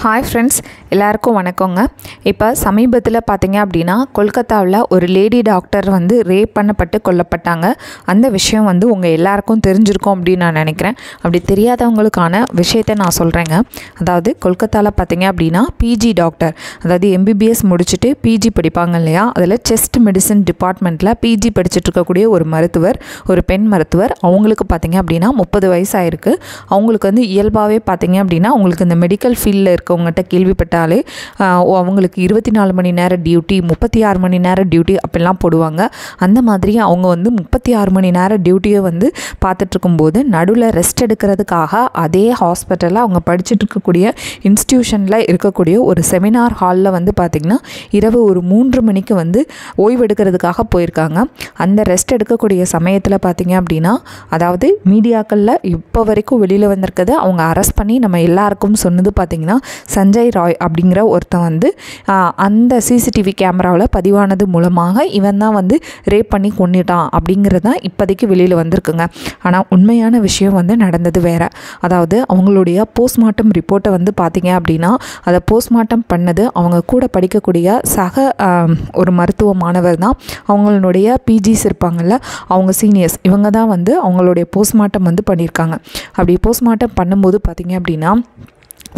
Hi friends, எல்லாருக்கும் வணக்கங்க. இப்போ சமீபத்தில் பார்த்தீங்க அப்படின்னா கொல்கத்தாவில் ஒரு லேடி டாக்டர் வந்து ரேப் பண்ணப்பட்டு கொல்லப்பட்டாங்க. அந்த விஷயம் வந்து உங்கள் எல்லாருக்கும் தெரிஞ்சிருக்கும் அப்படின்னு நான் நினைக்கிறேன். அப்படி தெரியாதவங்களுக்கான விஷயத்தை நான் சொல்கிறேங்க. அதாவது கொல்கத்தாவில் பார்த்தீங்க அப்படின்னா பிஜி டாக்டர், அதாவது எம்பிபிஎஸ் முடிச்சுட்டு பிஜி படிப்பாங்க இல்லையா, அதில் செஸ்ட் மெடிசன் டிபார்ட்மெண்ட்டில் பிஜி படிச்சுட்டு இருக்கக்கூடிய ஒரு மருத்துவர், ஒரு பெண் மருத்துவர். அவங்களுக்கு பார்த்தீங்க அப்படின்னா 30 வயசு ஆயிருக்கு. அவங்களுக்கு வந்து இயல்பாகவே பார்த்தீங்க அப்படின்னா அவங்களுக்கு இந்த மெடிக்கல் ஃபீல்டில் இருக்கவங்ககிட்ட கேள்விப்பட்டாலே அவங்களுக்கு 24 மணி நேர டியூட்டி, 36 மணி நேர டியூட்டி அப்படிலாம் போடுவாங்க. அந்த மாதிரி அவங்க வந்து 36 மணி நேர டியூட்டியை வந்து பார்த்துட்ருக்கும்போது நடுவில் ரெஸ்ட் எடுக்கிறதுக்காக அதே ஹாஸ்பிட்டலில் அவங்க படிச்சுட்டு இருக்கக்கூடிய இன்ஸ்டியூஷனில் இருக்கக்கூடிய ஒரு செமினார் ஹாலில் வந்து பார்த்திங்கன்னா இரவு ஒரு 3 மணிக்கு வந்து ஓய்வு எடுக்கிறதுக்காக போயிருக்காங்க. அந்த ரெஸ்ட் எடுக்கக்கூடிய சமயத்தில் பார்த்திங்க அப்படின்னா, அதாவது மீடியாக்களில் இப்போ வரைக்கும் வெளியில் வந்திருக்கிறது, அவங்க அரெஸ்ட் பண்ணி நம்ம எல்லாருக்கும் சொன்னது பார்த்திங்கன்னா சஞ்சய் ராய் அப்படிங்கிற ஒருத்தன் வந்து அந்த சிசிடிவி கேமராவில் பதிவானது மூலமாக இவன் தான் வந்து ரேப் பண்ணி கொன்னிட்டான் அப்படிங்கிறது தான் இப்போதைக்கு வெளியில் வந்திருக்குங்க. ஆனால் உண்மையான விஷயம் வந்து நடந்தது வேறு. அதாவது அவங்களுடைய போஸ்ட்மார்ட்டம் ரிப்போர்ட்டை வந்து பார்த்திங்க அப்படின்னா, அதை போஸ்ட்மார்ட்டம் பண்ணது அவங்க கூட படிக்கக்கூடிய சக ஒரு மருத்துவ மாணவர் தான். அவங்களுடைய பிஜிஸ் இருப்பாங்கள்ல, அவங்க சீனியர்ஸ், இவங்க தான் வந்து அவங்களுடைய போஸ்ட்மார்ட்டம் வந்து பண்ணியிருக்காங்க. அப்படி போஸ்ட்மார்ட்டம் பண்ணும்போது பார்த்திங்க அப்படின்னா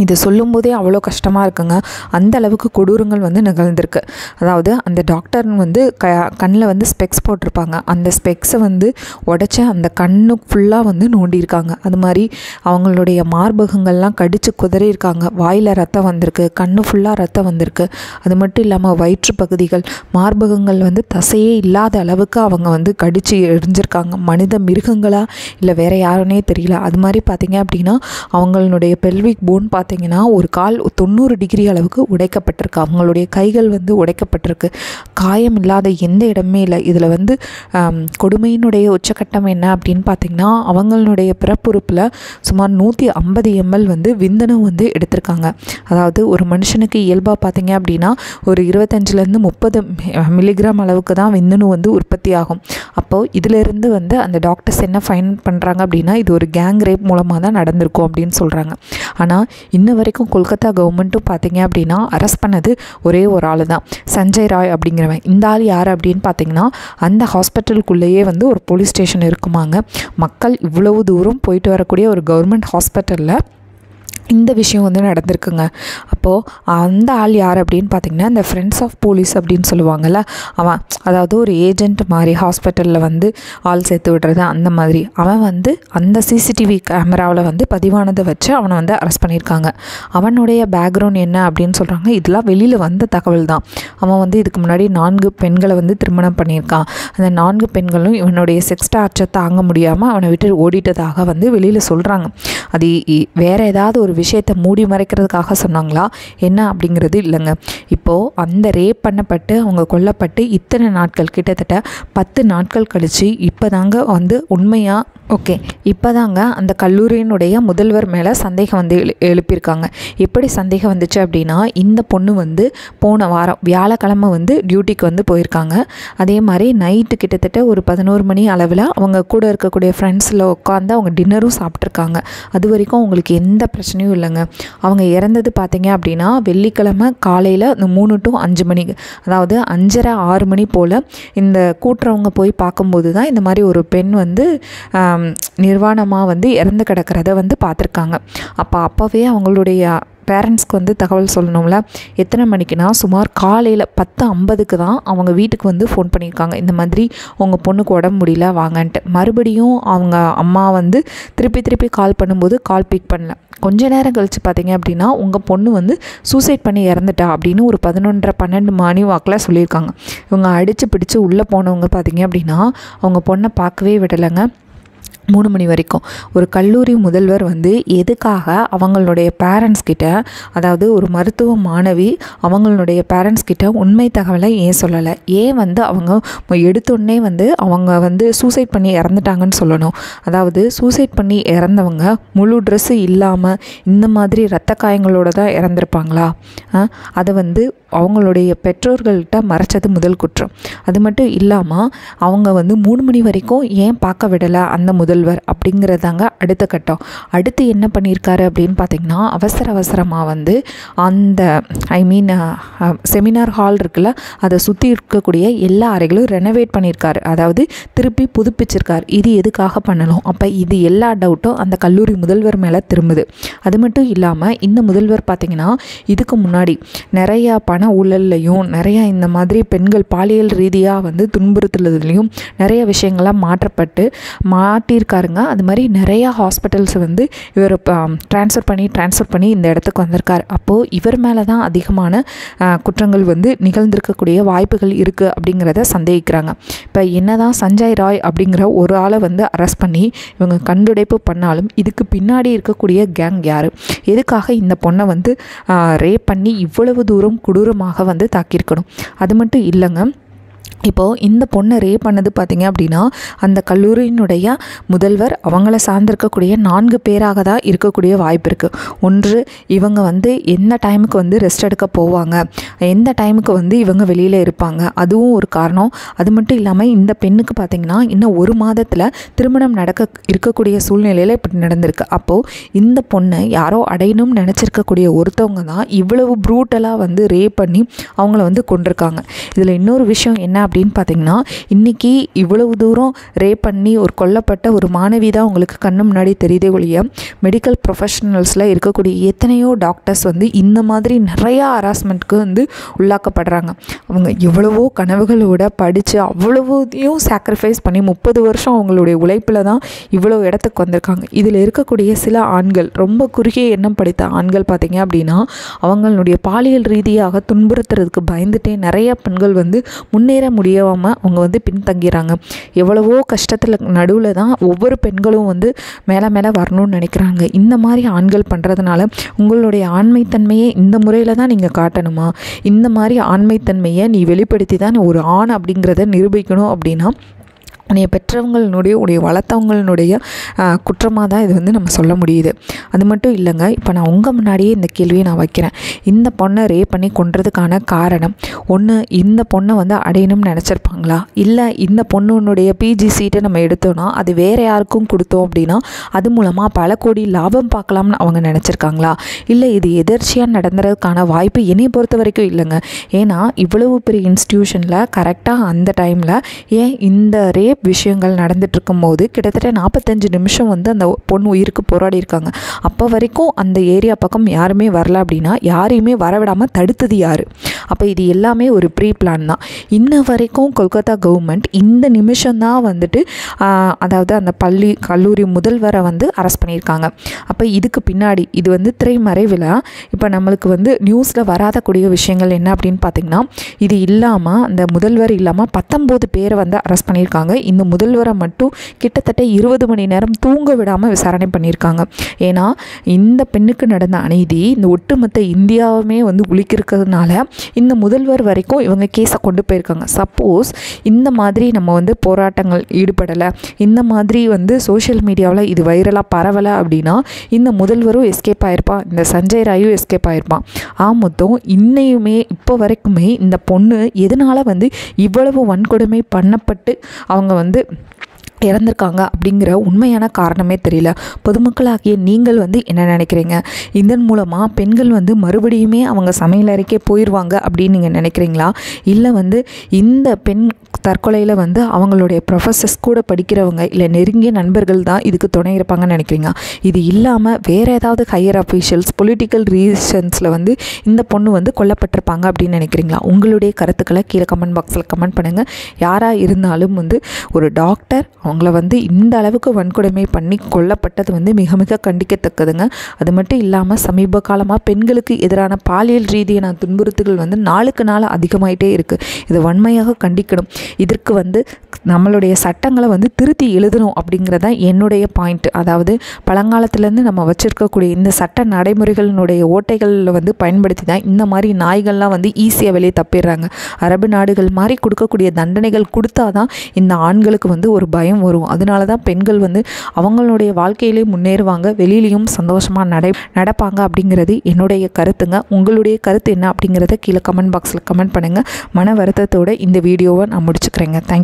இது சொல்லும்போதே அவ்வளோ கஷ்டமாக இருக்குங்க. அந்த அளவுக்கு கொடூரங்கள் வந்து நிகழ்ந்திருக்கு. அதாவது அந்த டாக்டர் வந்து கண்ணில் வந்து ஸ்பெக்ஸ் போட்டிருப்பாங்க. அந்த ஸ்பெக்ஸை வந்து உடச்ச அந்த கண்ணு ஃபுல்லாக வந்து நோண்டியிருக்காங்க. அது மாதிரி அவங்களுடைய மார்பகங்கள்லாம் கடித்து குதறியிருக்காங்க. வாயில் ரத்தம் வந்திருக்கு, கண்ணு ஃபுல்லாக ரத்தம் வந்திருக்கு. அது மட்டும் இல்லாமல் வயிற்று பகுதிகள், மார்பகங்கள் வந்து தசையே இல்லாத அளவுக்கு அவங்க வந்து கடித்து எரிஞ்சிருக்காங்க. மனித மிருகங்களா இல்லை வேறு யாருன்னே தெரியல. அது மாதிரி பார்த்திங்க அப்படின்னா அவங்களுடைய பெல்விக் போன் பார்த்தீங்கன்னா ஒரு கால் 90 டிகிரி அளவுக்கு உடைக்கப்பட்டிருக்கு. அவங்களுடைய கைகள் வந்து உடைக்கப்பட்டிருக்கு. காயம் இல்லாத எந்த இடமே இல்லை. இதில் வந்து கொடுமையினுடைய உச்சக்கட்டம் என்ன அப்படின்னு பார்த்தீங்கன்னா, அவங்களுடைய பிறப்புறுப்பில் சுமார் 150 ml வந்து விந்தணு வந்து எடுத்திருக்காங்க. அதாவது ஒரு மனுஷனுக்கு இயல்பாக பார்த்தீங்க அப்படின்னா ஒரு 25லேருந்து 30 மில்லிகிராம் அளவுக்கு தான் விந்தணு வந்து உற்பத்தி ஆகும். அப்போது இதிலிருந்து வந்து அந்த டாக்டர்ஸ் என்ன ஃபைன் பண்ணுறாங்க அப்படின்னா, இது ஒரு கேங் ரேப் மூலமாக தான் நடந்திருக்கும் அப்படின்னு சொல்கிறாங்க. ஆனால் இன்ன வரைக்கும் கொல்கத்தா கவர்மெண்ட்டும் பார்த்தீங்க அப்படின்னா அரெஸ்ட் பண்ணது ஒரே ஒரு ஆள் தான், சஞ்சய் ராய் அப்படிங்கிறவன். இந்த ஆள் யார் அப்படின்னு பார்த்தீங்கன்னா, அந்த ஹாஸ்பிட்டலுக்குள்ளேயே வந்து ஒரு போலீஸ் ஸ்டேஷன் இருக்குமாங்க. மக்கள் இவ்வளவு தூரம் போயிட்டு வரக்கூடிய ஒரு கவர்மெண்ட் ஹாஸ்பிட்டலில் இந்த விஷயம் வந்து நடந்திருக்குங்க. அப்போது அந்த ஆள் யார் அப்படின்னு பார்த்திங்கன்னா, இந்த ஃப்ரெண்ட்ஸ் ஆஃப் போலீஸ் அப்படின்னு சொல்லுவாங்கள்ல, அவன் அதாவது ஒரு ஏஜென்ட் மாதிரி ஹாஸ்பிட்டலில் வந்து ஆள் சேர்த்து விடுறது அந்த மாதிரி. அவன் வந்து அந்த சிசிடிவி கேமராவில் வந்து பதிவானதை வச்சு அவனை வந்து அரெஸ்ட் பண்ணியிருக்காங்க. அவனுடைய பேக்ரவுண்ட் என்ன அப்படின்னு சொல்கிறாங்க, இதெல்லாம் வெளியில் வந்த தகவல் தான். அவன் வந்து இதுக்கு முன்னாடி 4 பெண்களை வந்து திருமணம் பண்ணியிருக்கான். அந்த 4 பெண்களும் இவனுடைய செக்ஸ் டார்ச்சர் தாங்க முடியாமல் அவனை விட்டு ஓடிட்டதாக வந்து வெளியில் சொல்கிறாங்க. அது வேறு ஏதாவது ஒரு விஷயத்தை மூடி மறைக்கிறதுக்காக சொன்னாங்களா என்ன அப்படிங்கிறது இல்லைங்க. இப்போது அந்த ரேப் பண்ணப்பட்டு அவங்க கொல்லப்பட்டு இத்தனை நாட்கள், கிட்டத்தட்ட 10 நாட்கள் கழித்து இப்போ தாங்க வந்து உண்மையாக இப்போ தாங்க அந்த கல்லூரியினுடைய முதல்வர் மேலே சந்தேகம் வந்து எழுப்பியிருக்காங்க. எப்படி சந்தேகம் வந்துச்சு அப்படின்னா, இந்த பொண்ணு வந்து போன வாரம் வியாழக்கிழமை வந்து டியூட்டிக்கு வந்து போயிருக்காங்க. அதே மாதிரி நைட்டு கிட்டத்தட்ட ஒரு 11 மணி அளவில் அவங்க கூட இருக்கக்கூடிய ஃப்ரெண்ட்ஸில் உட்காந்து அவங்க டின்னரும் சாப்பிட்ருக்காங்க. அது வரைக்கும் அவங்களுக்கு எந்த பிரச்சனையும் இல்லைங்க. அவங்க இறந்தது பார்த்தீங்க அப்படின்னா வெள்ளிக்கிழமை காலையில் 3 to 5 மணிக்கு, அதாவது 5:30 6 மணி போல் இந்த கூட்டுறவங்க போய் பார்க்கும்போது தான் இந்த மாதிரி ஒரு பெண் வந்து நிர்வாணமாக வந்து இறந்து கிடக்கிறத வந்து பார்த்துருக்காங்க. அப்போவே அவங்களுடைய பேரண்ட்ஸ்க்கு வந்து தகவல் சொல்லணும்ல. எத்தனை மணிக்குனா சுமார் காலையில் 10:50க்கு தான் அவங்க வீட்டுக்கு வந்து ஃபோன் பண்ணியிருக்காங்க. இந்த மாதிரி உங்கள் பொண்ணுக்கு உடம்பு முடியல வாங்கன்ட்டு. மறுபடியும் அவங்க அம்மா வந்து திருப்பி கால் பண்ணும்போது கால் பிக் பண்ணல. கொஞ்ச நேரம் கழித்து பார்த்தீங்க அப்படின்னா உங்கள் பொண்ணு வந்து சூசைட் பண்ணி இறந்துட்டா அப்படின்னு ஒரு 11:30-12 மணி வாக்கில் சொல்லியிருக்காங்க. இவங்க அடித்து பிடிச்சி உள்ளே போனவங்க பார்த்தீங்க அப்படின்னா அவங்க பொண்ணை பார்க்கவே விடலைங்க 3 மணி வரைக்கும். ஒரு கல்லூரி முதல்வர் வந்து எதுக்காக அவங்களுடைய பேரண்ட்ஸ் கிட்ட, அதாவது ஒரு மருத்துவ மாணவி அவங்களுடைய பேரண்ட்ஸ் கிட்ட உண்மை தகவலை ஏன் சொல்லலை? ஏன் வந்து அவங்க எடுத்தோடனே வந்து அவங்க வந்து சூசைட் பண்ணி இறந்துட்டாங்கன்னு சொல்லணும்? அதாவது சூசைட் பண்ணி இறந்தவங்க முழு ட்ரெஸ்ஸு இல்லாமல் இந்த மாதிரி இரத்த காயங்களோடு தான் இறந்துருப்பாங்களா? அதை வந்து அவங்களுடைய பெற்றோர்கள்கிட்ட மறைச்சது முதல் குற்றம். அது மட்டும் இல்லாமல் அவங்க வந்து 3 மணி வரைக்கும் ஏன் பார்க்க விடலை அந்த முதல்வர் அப்படிங்கிறதாங்க அடுத்த கட்டம். அடுத்து என்ன பண்ணியிருக்காரு அப்படின்னு பார்த்திங்கன்னா, அவசரமாக வந்து அந்த செமினார் ஹால் இருக்குல்ல, அதை சுற்றி இருக்கக்கூடிய எல்லா அறைகளும் ரெனோவேட் பண்ணியிருக்காரு. அதாவது திருப்பி புதுப்பிச்சிருக்காரு. இது எதுக்காக பண்ணணும்? அப்போ இது எல்லா டவுட்டும் அந்த கல்லூரி முதல்வர் மேலே திரும்புது. அது மட்டும் இல்லாமல் இந்த முதல்வர் பார்த்திங்கன்னா இதுக்கு முன்னாடி நிறையா பண ஊழல்லையும் நிறையா இந்த மாதிரி பெண்கள் பாலியல் ரீதியாக வந்து துன்புறுத்துறதுலையும் நிறைய விஷயங்கள்லாம் மாட்டியிருக்காருங்க. அது மாதிரி நிறையா ஹாஸ்பிட்டல்ஸ் வந்து இவர் ட்ரான்ஸ்ஃபர் பண்ணி இந்த இடத்துக்கு வந்திருக்கார். அப்போது இவர் மேலே தான் அதிகமான குற்றங்கள் வந்து நிகழ்ந்திருக்கக்கூடிய வாய்ப்புகள் இருக்குது அப்படிங்கிறத சந்தேகிக்கிறாங்க. இப்போ என்னதான் சஞ்சய் ராய் அப்படிங்கிற ஒரு ஆளை வந்து அரெஸ்ட் பண்ணி இவங்க கண்டுடைப்பு பண்ணாலும் இதுக்கு பின்னாடி இருக்கக்கூடிய கேங் யார்? எதுக்காக இந்த பொண்ணை வந்து ரேப் பண்ணி இவ்வளவு தூரம் கொடூரமாக வந்து தாக்கியிருக்கணும்? அது மட்டும் இல்லைங்க, இப்போது இந்த பொண்ணை ரேப் பண்ணது பார்த்திங்க அப்படின்னா அந்த கல்லூரியினுடைய முதல்வர் அவங்கள சார்ந்திருக்கக்கூடிய 4 பேராக தான் இருக்கக்கூடிய வாய்ப்பு இருக்குது. ஒன்று, இவங்க வந்து எந்த டைமுக்கு வந்து ரெஸ்ட் எடுக்க போவாங்க, எந்த டைமுக்கு வந்து இவங்க வெளியில் இருப்பாங்க, அதுவும் ஒரு காரணம். அது மட்டும் இல்லாமல் இந்த பெண்ணுக்கு பார்த்திங்கன்னா இன்னும் 1 மாதத்தில் திருமணம் இருக்கக்கூடிய சூழ்நிலையில் இப்படி நடந்திருக்கு. அப்போது இந்த பொண்ணை யாரோ அடையணும்னு நினச்சிருக்கக்கூடிய ஒருத்தவங்க தான் இவ்வளவு ப்ரூட்டலாக வந்து ரேப் பண்ணி அவங்கள வந்து கொண்டிருக்காங்க. இதில் இன்னொரு விஷயம் என்ன அப்படின்னு பார்த்தீங்கன்னா, இன்றைக்கி இவ்வளவு தூரம் ரேப் பண்ணி ஒரு கொல்லப்பட்ட ஒரு மாணவி தான் உங்களுக்கு கண்ணு முன்னாடி தெரியுதே ஒழிய, மெடிக்கல் ப்ரொஃபஷனல்ஸில் இருக்கக்கூடிய எத்தனையோ டாக்டர்ஸ் வந்து இந்த மாதிரி நிறையா ஹராஸ்மெண்ட்டுக்கு வந்து உள்ளாக்கப்படுறாங்க. அவங்க எவ்வளவோ கனவுகளோட படித்து அவ்வளவுதையும் சாக்ரிஃபைஸ் பண்ணி 30 வருஷம் அவங்களுடைய உழைப்பில் தான் இவ்வளோ இடத்துக்கு வந்திருக்காங்க. இதில் இருக்கக்கூடிய சில ஆண்கள், ரொம்ப குறுகிய எண்ணம் படித்த ஆண்கள் பார்த்திங்க அப்படின்னா அவங்களுடைய பாலியல் ரீதியாக துன்புறுத்துறதுக்கு பயந்துட்டே நிறைய பெண்கள் வந்து முன்னேற முடியாமல் அவங்க வந்து பின்தங்கிறாங்க. எவ்வளவோ கஷ்டத்தில் நடுவில் தான் ஒவ்வொரு பெண்களும் வந்து மேலே வரணும்னு நினைக்கிறாங்க. இந்த மாதிரி ஆண்கள் பண்ணுறதுனால உங்களுடைய ஆண்மைத்தன்மையை இந்த முறையில் தான் நீங்கள் காட்டணுமா? இந்த மாதிரி ஆண்மைத்தன்மையை நீ வெளிப்படுத்தி தான் ஒரு ஆண் அப்படிங்கிறத நிரூபிக்கணும் அப்படின்னா உன்னைய பெற்றவங்களுடைய வளர்த்தவங்களுடைய குற்றமாக தான் இது வந்து நம்ம சொல்ல முடியுது. அது மட்டும் இல்லைங்க, இப்போ நான் உங்கள் முன்னாடியே இந்த கேள்வியை நான் வைக்கிறேன். இந்த பொண்ணை ரேப் பண்ணி கொன்றதுக்கான காரணம் ஒன்று, இந்த பொண்ணை வந்து அடையணும்னு நினச்சிருப்பாங்களா? இல்லை இந்த பொண்ணுடைய பிஜி சீட்டை நம்ம எடுத்தோன்னா அது வேறு யாருக்கும் கொடுத்தோம் அப்படின்னா அது மூலமாக பல கோடி லாபம் பார்க்கலாம்னு அவங்க நினச்சிருக்காங்களா? இல்லை இது எதிர்ச்சியாக நடந்துறதுக்கான வாய்ப்பு என்னை பொறுத்த வரைக்கும் இல்லைங்க. ஏன்னா இவ்வளவு பெரிய இன்ஸ்டிடியூஷனில் கரெக்டாக அந்த டைமில் ஏன் இந்த ரேப் விஷயங்கள் நடந்துட்டு இருக்கும்போது கிட்டத்தட்ட 45 நிமிஷம் வந்து அந்த பொண்ணு உயிருக்கு போராடி இருக்காங்க. அப்போ வரைக்கும் அந்த ஏரியா பக்கம் யாருமே வரல அப்படின்னா யாரையுமே வரவிடாமல் தடுத்தது யார்? அப்போ இது எல்லாமே ஒரு ப்ரீ பிளான் தான். இன்ன வரைக்கும் கொல்கத்தா கவர்மெண்ட் இந்த நிமிஷம்தான் வந்துட்டு அதாவது அந்த கல்லூரி முதல்வரை வந்து அரெஸ்ட் பண்ணியிருக்காங்க. அப்போ இதுக்கு பின்னாடி இது வந்து திரைமறைவில் இப்போ நம்மளுக்கு வந்து நியூஸில் வராதக்கூடிய விஷயங்கள் என்ன அப்படின்னு பார்த்திங்கன்னா, இது இல்லாமல் அந்த முதல்வர் இல்லாமல் 19 பேரை வந்து அரெஸ்ட் பண்ணியிருக்காங்க. இந்த முதல்வரை மட்டும் கிட்டத்தட்ட 20 மணி நேரம் தூங்க விடாமல் விசாரணை பண்ணியிருக்காங்க. ஏன்னா இந்த பெண்ணுக்கு நடந்த அநீதி இந்த ஒட்டுமொத்த இந்தியாவுமே வந்து உலுக்கியிருக்கிறதுனால இந்த முதல்வர் வரைக்கும் இவங்க கேஸை கொண்டு போயிருக்காங்க. சப்போஸ் இந்த மாதிரி நம்ம வந்து போராட்டங்கள் ஈடுபடலை, இந்த மாதிரி வந்து சோஷியல் மீடியாவில் இது வைரலாக பரவலை அப்படின்னா இந்த முதல்வரும் எஸ்கேப் ஆகிருப்பான், இந்த சஞ்சய் ராயும் எஸ்கேப் ஆகிருப்பான். மொத்தம் இன்னையுமே இப்போ வரைக்குமே இந்த பொண்ணு எதனால் வந்து இவ்வளவு வன்கொடுமை பண்ணப்பட்டு அவங்க வந்து இறந்துருக்காங்க அப்படிங்கிற உண்மையான காரணமே தெரியல. பொதுமக்களாகிய நீங்கள் வந்து என்ன நினைக்கிறீங்க? இதன் மூலமாக பெண்கள் வந்து மறுபடியுமே அவங்க சமையலறைக்கே போயிடுவாங்க அப்படின்னு நீங்கள் நினைக்கிறீங்களா? இல்லை வந்து இந்த பெண் தற்கொலையில் வந்து அவங்களுடைய ப்ரொஃபஸர்ஸ் கூட படிக்கிறவங்க இல்லை நெருங்கிய நண்பர்கள் தான் இதுக்கு துணை இருப்பாங்கன்னு நினைக்கிறீங்க? இது இல்லாமல் வேறு ஏதாவது ஹையர் அஃபீஷியல்ஸ் பொலிட்டிக்கல் ரீசன்ஸில் வந்து இந்த பொண்ணு வந்து கொல்லப்பட்டிருப்பாங்க அப்படின்னு நினைக்கிறீங்களா? உங்களுடைய கருத்துக்களை கீழே கமெண்ட் பாக்ஸில் கமெண்ட் பண்ணுங்கள். யாராக இருந்தாலும் வந்து ஒரு டாக்டர் அவங்கள வந்து இந்த அளவுக்கு வன்கொடுமை பண்ணி கொல்லப்பட்டது வந்து மிக மிக கண்டிக்கத்தக்கதுங்க. அது மட்டும் இல்லாமல் சமீப காலமாக பெண்களுக்கு எதிரான பாலியல் ரீதியான துன்புறுத்தல்கள் வந்து நாளுக்கு நாள் அதிகமாயிட்டே இருக்குது. இதை வன்மையாக கண்டிக்கணும். இதற்கு வந்து நம்மளுடைய சட்டங்களை வந்து திருத்தி எழுதணும் அப்படிங்கிறது தான் என்னுடைய பாயிண்ட். அதாவது பழங்காலத்துலேருந்து நம்ம வச்சுருக்கக்கூடிய இந்த சட்ட நடைமுறைகளினுடைய ஓட்டைகளில் வந்து பயன்படுத்தி தான் இந்த மாதிரி நாய்கள்லாம் வந்து ஈஸியாக வெளியே தப்பிடுறாங்க. அரபு நாடுகள் மாதிரி கொடுக்கக்கூடிய தண்டனைகள் கொடுத்தா தான் இந்த ஆண்களுக்கு வந்து ஒரு பயம் வரும். அதனால தான் பெண்கள் வந்து அவங்களுடைய வாழ்க்கையிலே முன்னேறுவாங்க, வெளியிலையும் சந்தோஷமாக நடப்பாங்க அப்படிங்கிறது என்னுடைய கருத்துங்க. உங்களுடைய கருத்து என்ன அப்படிங்கிறத கீழே கமெண்ட் பாக்ஸில் கமெண்ட் பண்ணுங்கள். மன வருத்தத்தோடு இந்த வீடியோவை நான் முடிச்சுக்கிறேங்க. தேங்க்யூ.